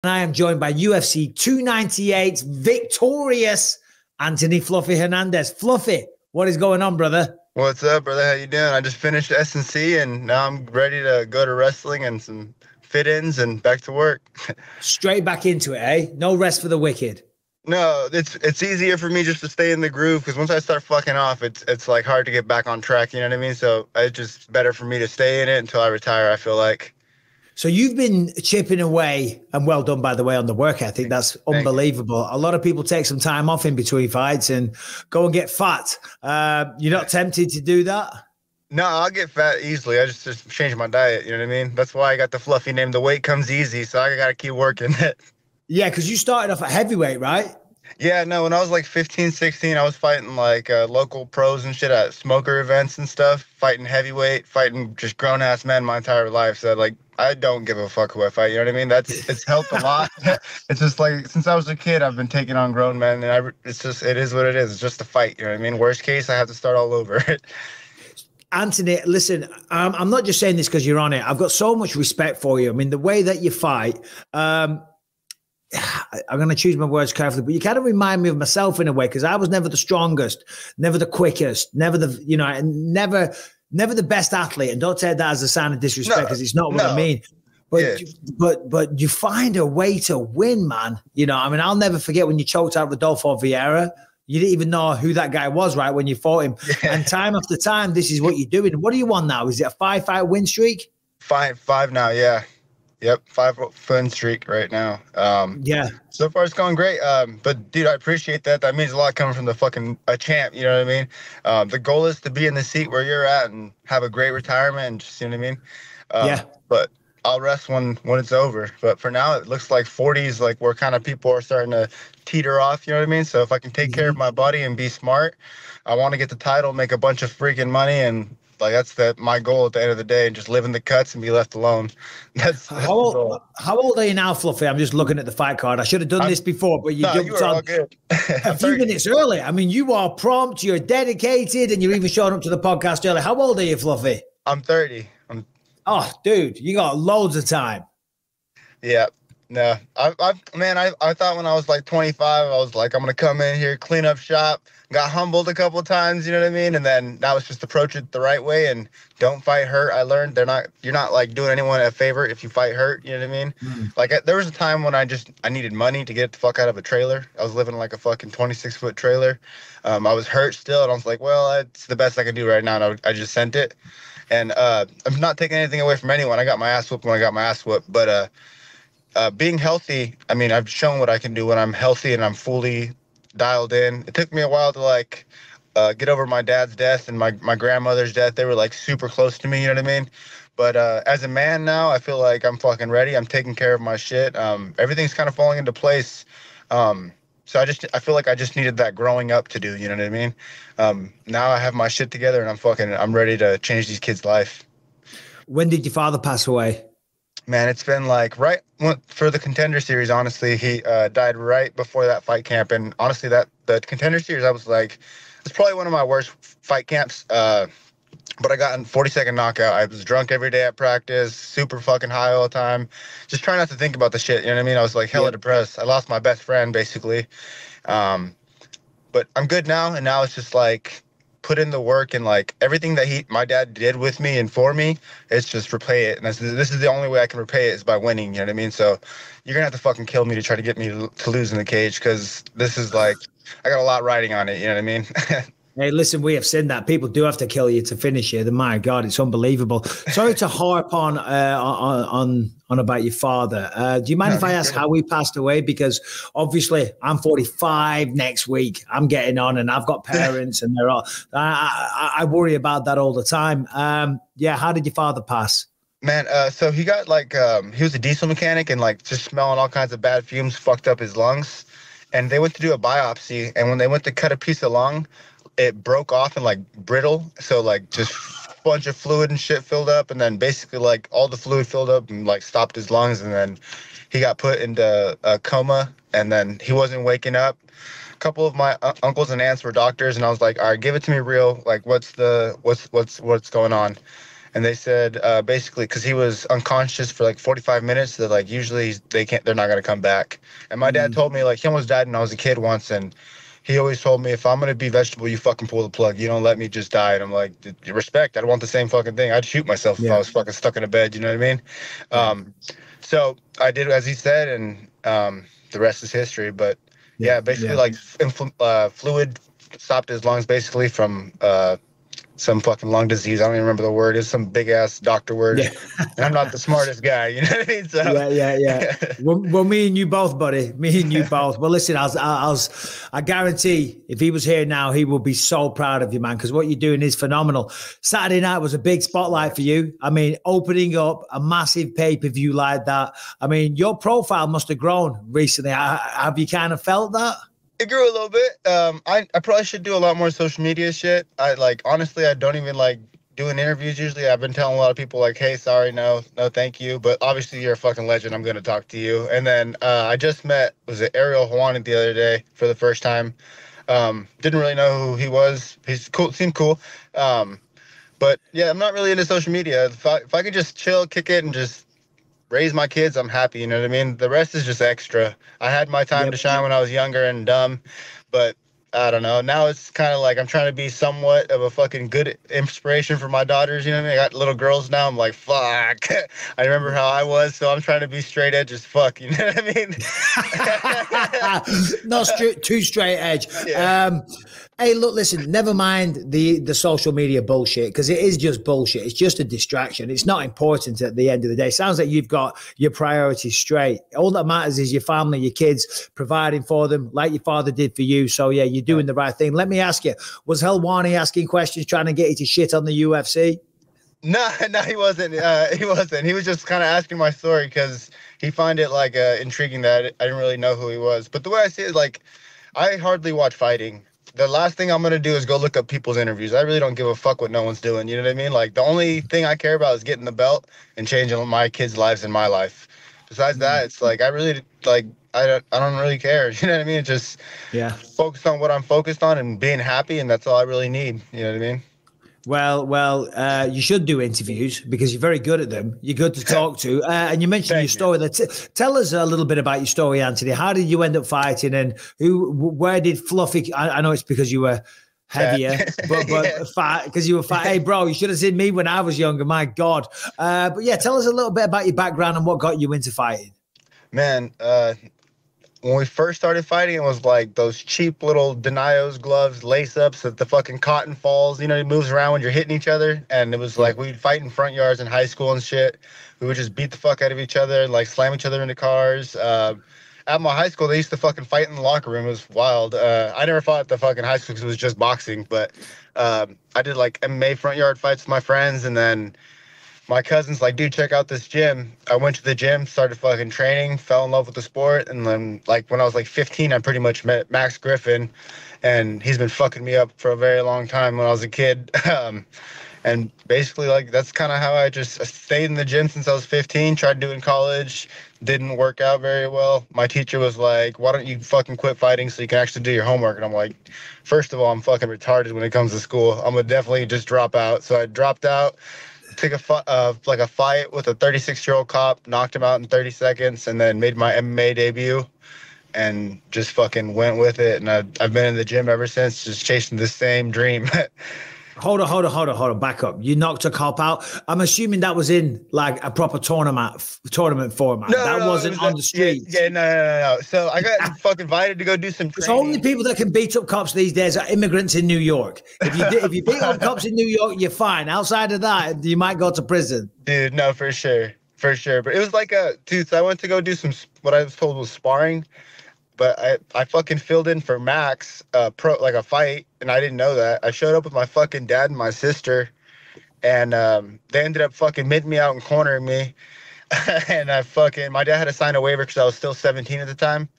And I am joined by UFC 298 victorious Anthony Fluffy Hernandez. Fluffy, what is going on, brother? What's up, brother? How you doing? I just finished S&C and now I'm ready to go to wrestling and some fit-ins and back to work. Straight back into it, eh? No rest for the wicked. No, it's easier for me just to stay in the groove because once I start fucking off, it's like hard to get back on track. You know what I mean? So it's just better for me to stay in it until I retire. I feel like. So you've been chipping away, and well done, by the way, on the work ethic. That's unbelievable. A lot of people take some time off in between fights and go and get fat. You're not tempted to do that? No, I'll get fat easily. I just change my diet. You know what I mean? That's why I got the fluffy name. The weight comes easy, so I got to keep working it. Yeah, because you started off at heavyweight, right? Yeah, no, when I was like 15, 16, I was fighting like local pros and shit at smoker events and stuff, fighting heavyweight, fighting just grown-ass men my entire life. So, like, I don't give a fuck who I fight, you know what I mean? It's helped a lot. It's just like, since I was a kid, I've been taking on grown men, and it is what it is. It's just a fight, you know what I mean? Worst case, I have to start all over. Anthony, listen, I'm not just saying this because you're on it. I've got so much respect for you. I mean, the way that you fight, I'm going to choose my words carefully, but you kind of remind me of myself in a way, because I was never the strongest, never the quickest, never the the best athlete. And don't take that as a sign of disrespect, because it's not what I mean. But, but you find a way to win, man. You know, I mean, I'll never forget when you choked out Rodolfo Vieira. You didn't even know who that guy was, right, when you fought him. Yeah. And time after time, this is what you're doing. What do you want now? Is it a 5-fight win streak? Five now, yeah. Yep, 5-win streak right now. Yeah. So far, it's going great. But, dude, I appreciate that. That means a lot coming from a champ, you know what I mean? The goal is to be in the seat where you're at and have a great retirement and just, you know what I mean? Yeah. But I'll rest when it's over. But for now, it looks like 40 is like where kind of people are starting to teeter off, you know what I mean? So if I can take care of my body and be smart, I want to get the title, make a bunch of freaking money, and like that's my goal at the end of the day, and just live in the cuts and be left alone. That's how old are you now, Fluffy? I'm just looking at the fight card. I should have done this before, but you jumped on a few minutes early. I mean, you are prompt, you're dedicated, and you're even showing up to the podcast early. How old are you, Fluffy? I'm 30. Oh, dude, you got loads of time. Yeah. No, I thought when I was like 25, I was like, I'm going to come in here, clean up shop. Got humbled a couple of times, you know what I mean? And then now it's just approach it the right way and don't fight hurt. I learned you're not like doing anyone a favor if you fight hurt, you know what I mean? Like there was a time when I needed money to get the fuck out of a trailer. I was living in like a fucking 26-foot trailer. I was hurt still, and I was like, well, it's the best I can do right now. And I just sent it. And I'm not taking anything away from anyone. I got my ass whooped when I got my ass whooped. But being healthy, I mean, I've shown what I can do when I'm healthy and I'm fully dialed in. It took me a while to like get over my dad's death and my grandmother's death. They were like super close to me, you know what I mean? But as a man now, I feel like I'm fucking ready. I'm taking care of my shit. Everything's kind of falling into place. So I feel like I just needed that growing up to do, you know what I mean? Now I have my shit together and I'm ready to change these kids' life. When did your father pass away? Man, it's been like for the Contender Series, honestly, he died right before that fight camp. And honestly, the Contender Series, I was like, it's probably one of my worst fight camps. But I got a 40-second knockout. I was drunk every day at practice, super fucking high all the time. Just trying not to think about the shit, you know what I mean? I was like hella depressed. I lost my best friend, basically. But I'm good now, and now it's just like put in the work, and like everything that my dad did with me and for me, it's just repay it. And this is the only way I can repay it is by winning, you know what I mean? So you're gonna have to fucking kill me to try to get me to lose in the cage, because this is like, I got a lot riding on it, you know what I mean? Hey, listen, we have seen that people do have to kill you to finish you. My God, it's unbelievable. Sorry to harp on about your father. Do you mind if I ask how he passed away? Because obviously, I'm 45 next week. I'm getting on, and I've got parents, and they're all. I worry about that all the time. Yeah, how did your father pass? Man, so he got like he was a diesel mechanic, and like just smelling all kinds of bad fumes fucked up his lungs. And they went to do a biopsy, and when they went to cut a piece of lung, it broke off and like brittle. So like just a bunch of fluid and shit filled up. And then basically like all the fluid filled up and like stopped his lungs. And then he got put into a coma, and then he wasn't waking up. A couple of my uncles and aunts were doctors, and I was like, all right, give it to me real. Like what's going on? And they said basically because he was unconscious for like 45 minutes, that like usually they're not gonna come back. And my dad told me like he almost died when I was a kid once, and he always told me if I'm gonna be vegetable, you fucking pull the plug. You don't let me just die. And I'm like, respect. I don't want the same fucking thing. I'd shoot myself if I was fucking stuck in a bed. You know what I mean? So I did as he said, and the rest is history. But basically like fluid stopped his lungs basically from some fucking lung disease. I don't even remember the word. It's some big ass doctor word. Yeah. And I'm not the smartest guy, you know what I mean? So yeah. Well, me and you both, buddy. Me and you both. Well, listen, I guarantee if he was here now, he will be so proud of you, man, because what you're doing is phenomenal. Saturday night was a big spotlight for you. I mean, opening up a massive pay-per-view like that. I mean, your profile must have grown recently. Have you kind of felt that? It grew a little bit. I probably should do a lot more social media shit. Honestly, I don't even like doing interviews usually. I've been telling a lot of people like, hey, sorry, no, thank you. But obviously you're a fucking legend. I'm going to talk to you. And then I just met, Ariel Hawani the other day for the first time. Didn't really know who he was. He's cool, seemed cool. But yeah, I'm not really into social media. If I could just chill, kick it, and just raise my kids, I'm happy, you know what I mean? The rest is just extra. I had my time to shine when I was younger and dumb, but I don't know. Now it's kind of like I'm trying to be somewhat of a fucking good inspiration for my daughters, you know what I mean? I got little girls now. I'm like, fuck. I remember how I was, so I'm trying to be straight edge as fuck, you know what I mean? Not too straight edge. Yeah. Hey, look, listen, never mind the social media bullshit, because it is just bullshit. It's just a distraction. It's not important at the end of the day. Sounds like you've got your priorities straight. All that matters is your family, your kids, providing for them like your father did for you. So, yeah, you're doing the right thing. Let me ask you, was Helwani asking questions, trying to get you to shit on the UFC? No, he wasn't. He wasn't. He was just kind of asking my story because he find it like intriguing that I didn't really know who he was. But the way I see it, like, I hardly watch fighting. The last thing I'm going to do is go look up people's interviews. I really don't give a fuck what no one's doing. You know what I mean? Like, the only thing I care about is getting the belt and changing my kids' lives and my life. Besides that, it's like, I really, like, I don't really care. You know what I mean? Just focus on what I'm focused on and being happy, and that's all I really need. You know what I mean? Well, you should do interviews because you're very good at them. You're good to talk to. And you mentioned your story. Tell us a little bit about your story, Anthony. How did you end up fighting, and where did Fluffy? I know it's because you were heavier, but fat, because you were fat. Hey, bro, you should have seen me when I was younger. My God. But yeah, tell us a little bit about your background and what got you into fighting. Man, when we first started fighting, it was like those cheap little Denios gloves, lace-ups that the fucking cotton falls, you know, it moves around when you're hitting each other. And it was like we'd fight in front yards in high school and shit. We would just beat the fuck out of each other and like slam each other into cars. At my high school, they used to fucking fight in the locker room. It was wild. I never fought at the fucking high school because it was just boxing. But I did like MMA front yard fights with my friends, and then my cousin's like, dude, check out this gym. I went to the gym, started fucking training, fell in love with the sport. And then, like, when I was like 15, I pretty much met Max Griffin, and he's been fucking me up for a very long time when I was a kid. And basically, like, that's kind of how I just stayed in the gym since I was 15, tried to do it in college, didn't work out very well. My teacher was like, why don't you fucking quit fighting so you can actually do your homework? And I'm like, first of all, I'm fucking retarded when it comes to school. I'm going to definitely just drop out. So I dropped out. Took a fight with a 36-year-old cop, knocked him out in 30 seconds, and then made my MMA debut and just fucking went with it. And I've been in the gym ever since, just chasing the same dream. Hold on. Back up. You knocked a cop out. I'm assuming that was in like a proper tournament format. That wasn't on the street. No. So I got fucking invited to go do some training. It's only people that can beat up cops these days are immigrants in New York. If you beat up cops in New York, you're fine. Outside of that, you might go to prison. Dude, no, for sure. But it was like so I went to go do some, what I was told was sparring. But I fucking filled in for Max, a fight, and I didn't know that. I showed up with my fucking dad and my sister, and they ended up fucking mitting me out and cornering me. And my dad had to sign a waiver because I was still 17 at the time.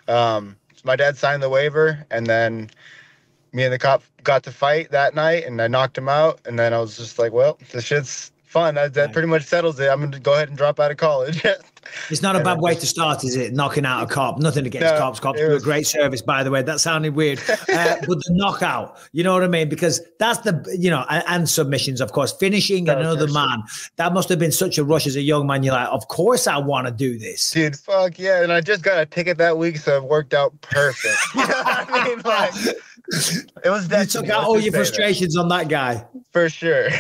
So my dad signed the waiver, and then me and the cop got to fight that night, and I knocked him out. And then I was just like, well, this shit's fun. That pretty much settles it. I'm going to go ahead and drop out of college. It's not a bad way to start, is it? Knocking out a cop. Nothing against cops. Cops do a great service, by the way. That sounded weird. But the knockout, you know what I mean? Because that's and submissions, of course. Finishing another man. That must have been such a rush as a young man. You're like, of course I want to do this. Dude, fuck yeah. And I just got a ticket that week, so it worked out perfect. You know what I mean? Like, it was that. You took out all your frustrations on that guy. For sure.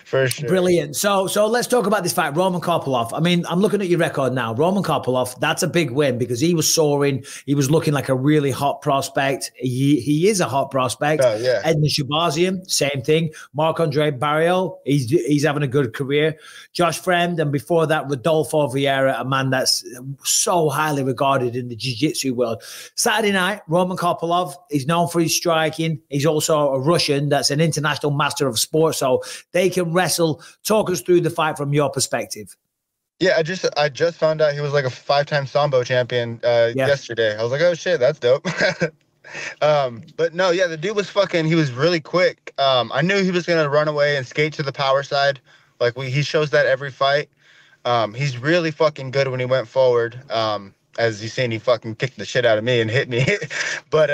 For sure. Brilliant. So let's talk about this fight, Roman Kopylov. I mean, I'm looking at your record now. Roman Kopylov, that's a big win because he was soaring. He was looking like a really hot prospect. He is a hot prospect. Oh, yeah. Edmund Shabazian, same thing. Marc-Andre Barrios, he's having a good career. Josh Fremd, and before that, Rodolfo Vieira, a man that's so highly regarded in the jiu-jitsu world. Saturday night, Roman Kopylov, he's known for his striking. He's also a Russian that's an international master of sport. So they can wrestle. Talk us through the fight from your perspective. Yeah, I just found out he was like a 5-time Sambo champion yesterday. I was like, oh shit, that's dope. But no, yeah, the dude was he was really quick. I knew he was gonna run away and skate to the power side. Like he shows that every fight. He's really fucking good when he went forward. As you seen, he fucking kicked the shit out of me and hit me. But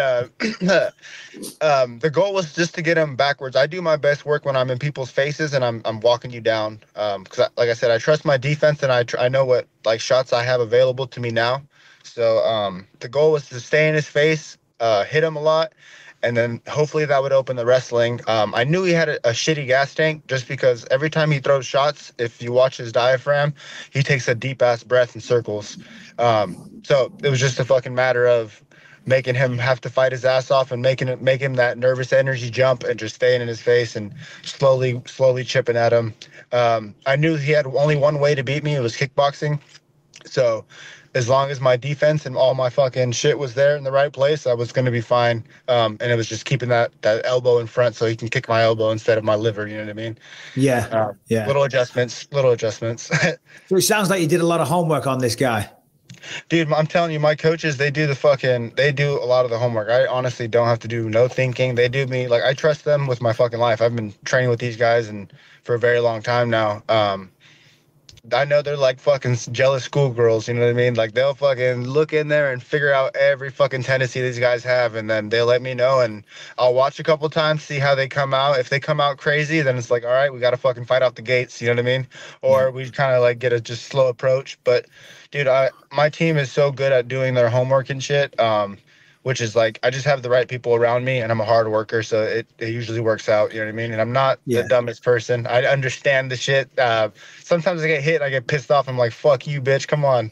the goal was just to get him backwards. I do my best work when I'm in people's faces and I'm walking you down. Because like I said, I trust my defense and I know what like shots I have available to me now. So the goal was to stay in his face, hit him a lot, and then hopefully that would open the wrestling. I knew he had a shitty gas tank just because every time he throws shots, if you watch his diaphragm, he takes a deep ass breath and circles. So it was just a fucking matter of making him have to fight his ass off and make him that nervous energy jump and just staying in his face and slowly chipping at him. I knew he had only one way to beat me. It was kickboxing. So as long as my defense and all my fucking shit was there in the right place, I was going to be fine. And it was just keeping that elbow in front so he can kick my elbow instead of my liver. You know what I mean? Yeah. Yeah. Little adjustments. So it sounds like you did a lot of homework on this guy. Dude, I'm telling you, my coaches, they do a lot of the homework. I honestly don't have to do no thinking. They do me, like, I trust them with my fucking life. I've been training with these guys for a very long time now. I know they're like fucking jealous schoolgirls, you know what I mean? Like they'll fucking look in there and figure out every fucking tendency these guys have, and then they'll let me know, and I'll watch a couple times, see how they come out. If they come out crazy, then it's like, all right, we got to fucking fight out the gates, you know what I mean? Or we kind of like get a just slow approach. But dude, my team is so good at doing their homework and shit. Which is like, I just have the right people around me and I'm a hard worker. So it usually works out. You know what I mean? And I'm not the dumbest person. I understand the shit. Sometimes I get hit. I get pissed off. I'm like, fuck you, bitch. Come on.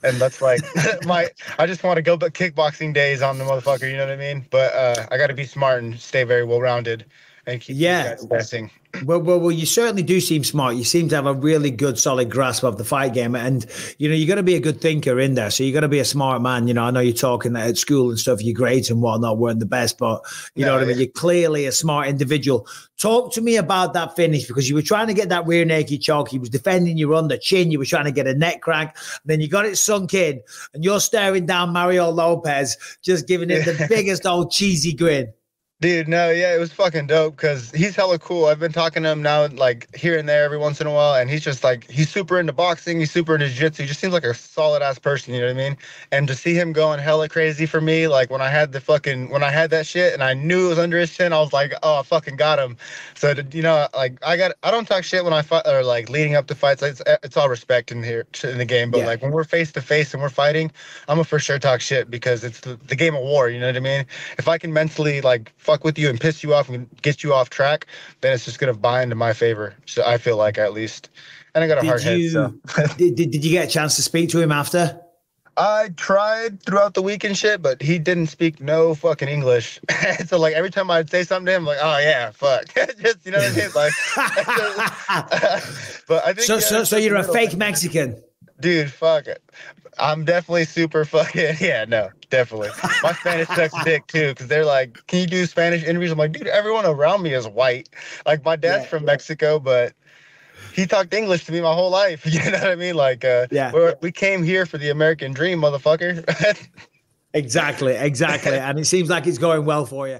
And that's like I just want to go but kickboxing days on the motherfucker. You know what I mean? But I got to be smart and stay very well-rounded and keep guessing. Well, you certainly do seem smart. You seem to have a really good, solid grasp of the fight game. And, you got to be a good thinker in there. So you got to be a smart man. I know you're talking that at school and stuff, your grades and whatnot weren't the best, but you know what I mean? You're clearly a smart individual. Talk to me about that finish, because you were trying to get that rear naked choke. He was defending you on the chin. You were trying to get a neck crank. Then you got it sunk in and you're staring down Mario Lopez, just giving it the biggest old cheesy grin. Dude, no, yeah, it was fucking dope because he's hella cool. I've been talking to him now, like here and there every once in a while, and he's just like, he's super into boxing, he's super into jiu-jitsu. He just seems like a solid ass person, you know what I mean? And to see him going hella crazy for me, like when I had that shit and I knew it was under his chin, I was like, oh, I fucking got him. So like I don't talk shit when I fight or like leading up to fights. It's all respect in the game, but like when we're face to face and we're fighting, I'm gonna for sure talk shit because it's the game of war, you know what I mean? If I can mentally like fuck with you and piss you off and get you off track, then it's just gonna bind in my favor. So I feel like, at least. And I got a hard head. So did you get a chance to speak to him after? I tried throughout the week and shit, but he didn't speak no fucking English. So like every time I'd say something to him, I'm like, oh yeah, fuck. Just, you know what I mean? Like but I think so you're a fake Mexican. Dude, fuck it. I'm definitely super fucking, definitely. My Spanish sucks dick too, because they're like, can you do Spanish interviews? I'm like, dude, everyone around me is white. Like my dad's from Mexico, but he talked English to me my whole life. You know what I mean? Like, we came here for the American dream, motherfucker. Exactly. And it seems like it's going well for you.